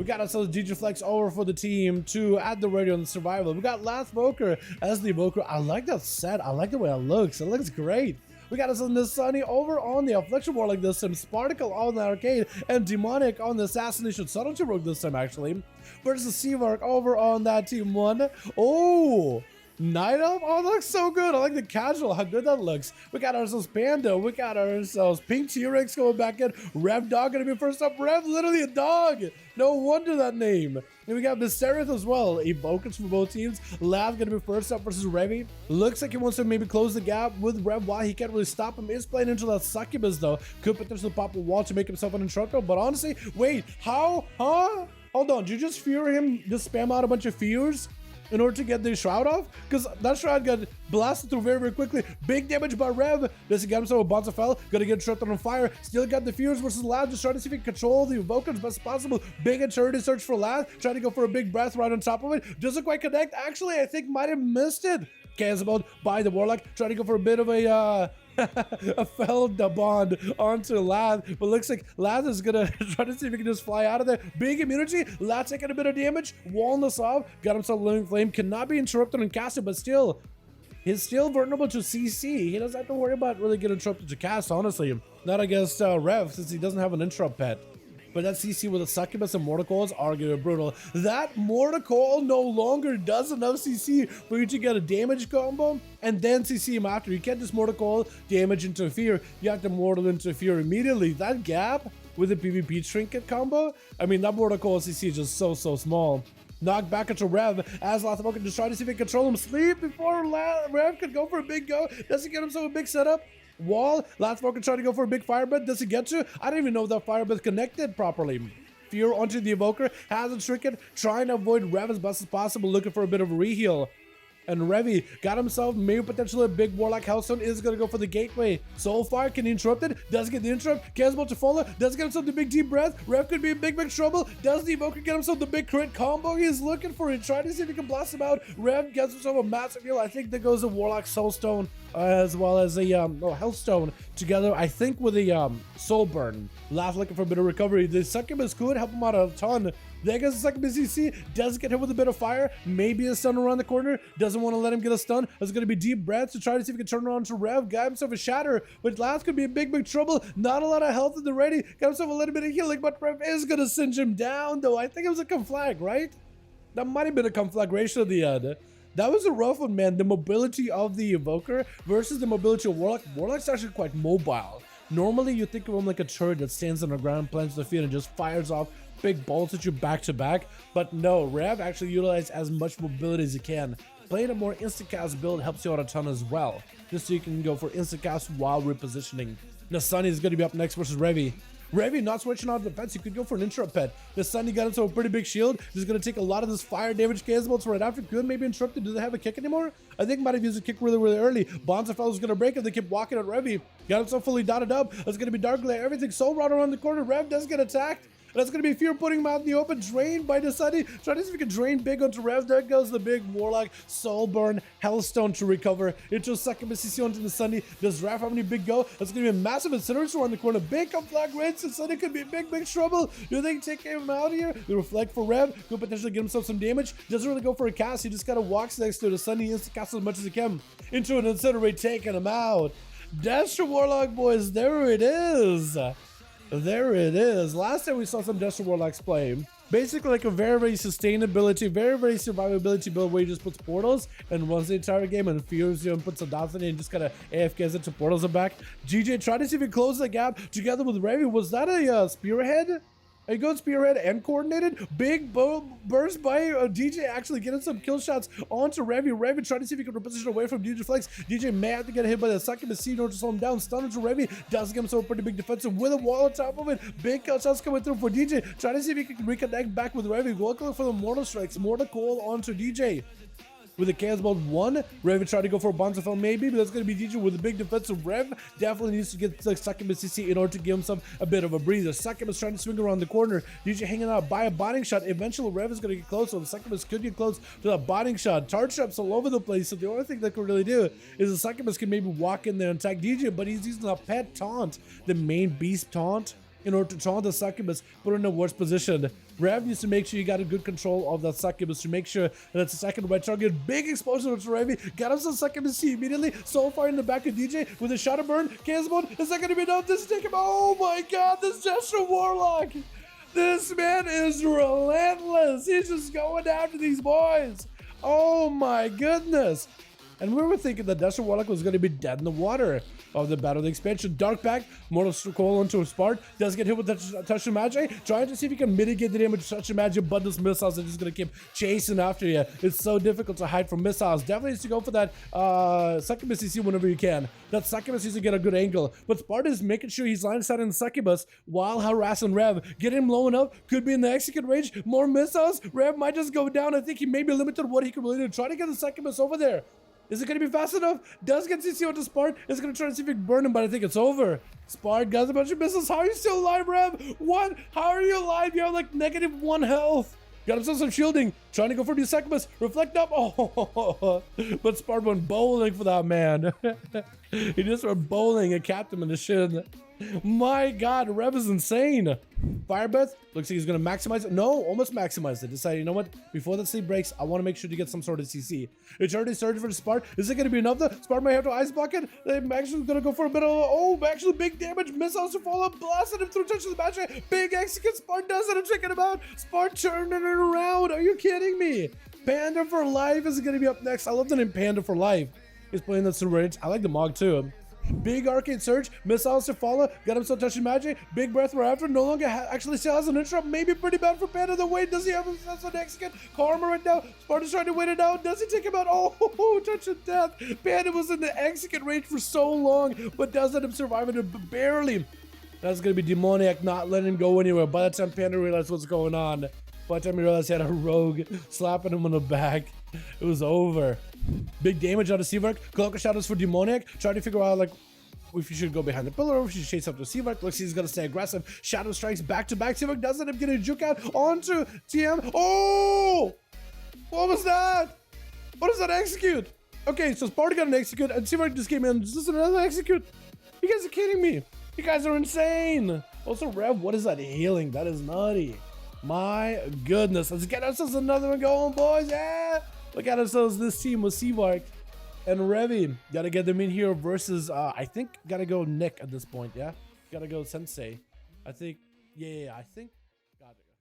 We got ourselves DJ Flex over for the team 2 at the radio and survival. We got Last Evoker as the Evoker. I like that set. I like the way it looks. It looks great. We got us on the Sunny over on the Affliction Warlock this time, Sparticle on the Arcade, and Demonic on the Assassination Subtlety Rogue this time actually. Versus Seavark over on that team 1. Oh! Night Elf? Oh, that looks so good. I like the casual, how good that looks. We got ourselves Panda. We got ourselves Pink T-Rex going back in. Rev Dog gonna be first up. Rev, literally a dog. No wonder that name. And we got Mysterith as well. Evokers for both teams. Lav gonna be first up versus Revy. Looks like he wants to maybe close the gap with Rev while he can't really stop him. Is playing into that Succubus though. Could potentially pop a wall to make himself uninterruptible. But honestly, wait, how? Huh? Hold on, did you just fear him, just spam out a bunch of fears in order to get the shroud off? Because that shroud got blasted through very, very quickly. Big damage by Rev. Does he get himself a Bonds of Fell? Gonna get interrupted on fire. Still got the Fears versus Lad. Just trying to see if he can control the Evoker as best as possible. Big eternity search for Lad. Trying to go for a big breath right on top of it. Doesn't quite connect. Actually, I think might have missed it. Canceled by the Warlock. Trying to go for a bit of a a felled bond onto Lad, but looks like Lad is gonna try to see if he can just fly out of there. Big immunity. Lad taking a bit of damage. Walnut off. Got himself a Living Flame. Cannot be interrupted and casted, but still, he's still vulnerable to CC. He doesn't have to worry about really getting interrupted to cast, honestly. Not against Rev, since he doesn't have an interrupt pet. But that CC with a Succubus and Mortal is arguably brutal. That Mortal no longer does enough CC for you to get a damage combo and then CC him after. You can't just Mortal damage interfere. You have to Mortal interfere immediately. That gap with the PvP trinket combo, I mean, that Mortal CC is just so small. Knock back into Rev as Lathamo can just try to see if he can control him. Sleep before Rev could go for a big go. Does he get himself a big setup? Wall. Last Smoker trying to go for a big firebreath. Does he get to? I don't even know if that firebreath connected properly. Fear onto the Evoker. Has a trinket. Trying to avoid Rev as best as possible. Looking for a bit of a reheal. And Revy got himself maybe potentially a big Warlock Hellstone. Is going to go for the gateway. Soulfire, can he interrupt it? Does get the interrupt. Cares about to follow. Does get himself the big deep breath. Rev could be in big trouble. Does the Evoker get himself the big crit combo? He's looking for it. Trying to see if he can blast him out. Rev gets himself a massive heal. I think that goes a Warlock Soulstone as well as a Hellstone together. I think with a Soul Burn. Laugh looking for a bit of recovery. The Succubus could help him out a ton. There goes the Succubus CC. Does get hit with a bit of fire. Maybe a stun around the corner. Doesn't want to let him get a stun. There's going to be deep breaths to try to see if he can turn around to Rev. Got himself a shatter, but Laugh could be in big trouble. Not a lot of health in the ready. Got himself a little bit of healing, but Rev is going to singe him down though. I think it was a conflag, right? That might have been a conflagration at the end. That was a rough one, man. The mobility of the Evoker versus the mobility of Warlock. Warlock's actually quite mobile. Normally, you think of him like a turret that stands on the ground, plants the field, and just fires off big bolts at you back to back. But no, Rev actually utilized as much mobility as he can. Playing a more instant cast build helps you out a ton as well, just so you can go for instant cast while repositioning. Now, Sunny is going to be up next versus Revy. Revy not switching on defense. You could go for an interrupt pet. The Sunny got into a pretty big shield. He's going to take a lot of this fire damage. Chaos right after. Good, maybe interrupted. Do they have a kick anymore? I think might have used a kick really early. Bonds of Fellows is going to break it. They keep walking at Revy. Got himself fully dotted up. It's going to be Dark Glare. Everything Soul Rod around the corner. Rev does get attacked. That's going to be Fear putting him out in the open. Drained by the Sunny. Trying to see if we can drain big onto Rev. There goes the big Warlock Soulburn Hellstone to recover. Into Succubus CC onto the Sunny. Does Raph have any big go? That's going to be a massive incineration around the corner. Big conflagrates. The Sunny could be in big trouble. Do they take him out here? The Reflect for Rev. Could potentially get himself some damage. Doesn't really go for a cast. He just kind of walks next to the Sunny. Instant cast as much as he can. Into an incinerate, taking him out. Destro Warlock, boys. There it is. There it is. Last time we saw some Destro Warlocks play. Basically like a very sustainability, very survivability build where he just puts portals and runs the entire game and fears you and puts a dots in it and just kind of AFKs into portals and back. GJ tried to see if he closed the gap together with Revy. Was that a spearhead? A good spearhead and coordinated. Big burst by DJ actually getting some kill shots onto Revy. Revy trying to see if he can reposition away from DJ Flex. DJ may have to get hit by the Succubus C in order to slow him down. Stun into Revy. Does give himself a pretty big defensive with a wall on top of it. Big kill shots coming through for DJ. Trying to see if he can reconnect back with Revy. Looking for the Mortal Strikes. Mortal Coil onto DJ. With a Chaos Bolt 1, Rev tried to go for a Bonzafel maybe, but that's going to be DJ with a big defensive Rev. Definitely needs to get the Succubus CC in order to give himself a bit of a breather. Succubus trying to swing around the corner. DJ hanging out by a botting shot. Eventually, Rev is going to get close, so the Succubus could get close to that botting shot. Charge traps all over the place, so the only thing that could really do is the Succubus can maybe walk in there and attack DJ, but he's using a pet taunt, the main beast taunt. in order to taunt the succubus, put her in a worse position. Rev needs to make sure you got a good control of that succubus to make sure that it's a second right target. Big exposure to Revi. Got him some succubus immediately. So far in the back of DJ with a shadow burn. Chaos mode. Is that going to be enough? This is take him. Oh my god, this Destro Warlock. This man is relentless. He's just going after these boys. Oh my goodness. And we were thinking that Destro Warlock was going to be dead in the water of the Battle of the Expansion. Dark Pact, Mortal Scroll onto a Spart, does get hit with the Touch of Magic, trying to see if he can mitigate the damage of Touch of Magic, but those missiles are just going to keep chasing after you. It's so difficult to hide from missiles. Definitely needs to go for that Succubus CC whenever you can. That Succubus needs to get a good angle, but Spart is making sure he's line of sight in the Succubus while harassing Rev. Get him low enough, could be in the execute range, more missiles, Rev might just go down. I think he may be limited what he can really do. Try to get the Succubus over there. Is it going to be fast enough? Does get CC onto Spart. Is going to try to see if he can burn him, but I think it's over. Spart got a bunch of missiles. How are you still alive, Rev? What? How are you alive? You have like -1 health. Got himself some shielding. Trying to go for the Succubus. Reflect up. Oh, but Spart went bowling for that man. He just went bowling and capped him in the shin. My god, Rev is insane. Fire Breath, looks like he's gonna maximize it. No, almost maximized it. Decided, you know what? Before the sleep breaks, I want to make sure to get some sort of CC. It's already surged for the Spart. Is it gonna be enough though? Spart might have to ice bucket. They're actually gonna go for a bit of, oh, actually big damage. Missiles to follow up, blasted him through touch of the battery. Big execute. Spart does it. I'm checking him out. Spart turning it around. Are you kidding me? Panda for Life is gonna be up next. I love the name Panda for Life. He's playing that super range. I like the Mog too. Big Arcade Surge, missiles to follow, got himself touching magic, big breath we're after, no longer actually still has an interrupt, maybe pretty bad for Panda. The wait, does he have himself an execute? Karma right now, Spartan's trying to wait it out, does he take him out? Oh, touch of death. Panda was in the execute range for so long, but does let him survive it barely. That's gonna be demoniac, not letting him go anywhere. By the time Panda realized what's going on, by the time he realized he had a rogue slapping him on the back, it was over. Big damage out of Seavark. Cloak of Shadows for Demoniac. Trying to figure out like if you should go behind the pillar or if you should chase up to Seavark. Looks like he's gonna stay aggressive. Shadow strikes back to back. Seavark does end up getting a juke out onto TM. Oh! What was that? What does that execute? Okay, so Sparta got an execute and Seavark just came in. This is another execute. You guys are kidding me. You guys are insane. Also, Rev, what is that healing? That is nutty. My goodness. Let's get ourselves another one going, boys. Yeah. Look at ourselves, this team with Seavark and Revi. Gotta get them in here versus, I think, gotta go Nick at this point, yeah? Gotta go Sensei. I think, yeah, I think, gotta go.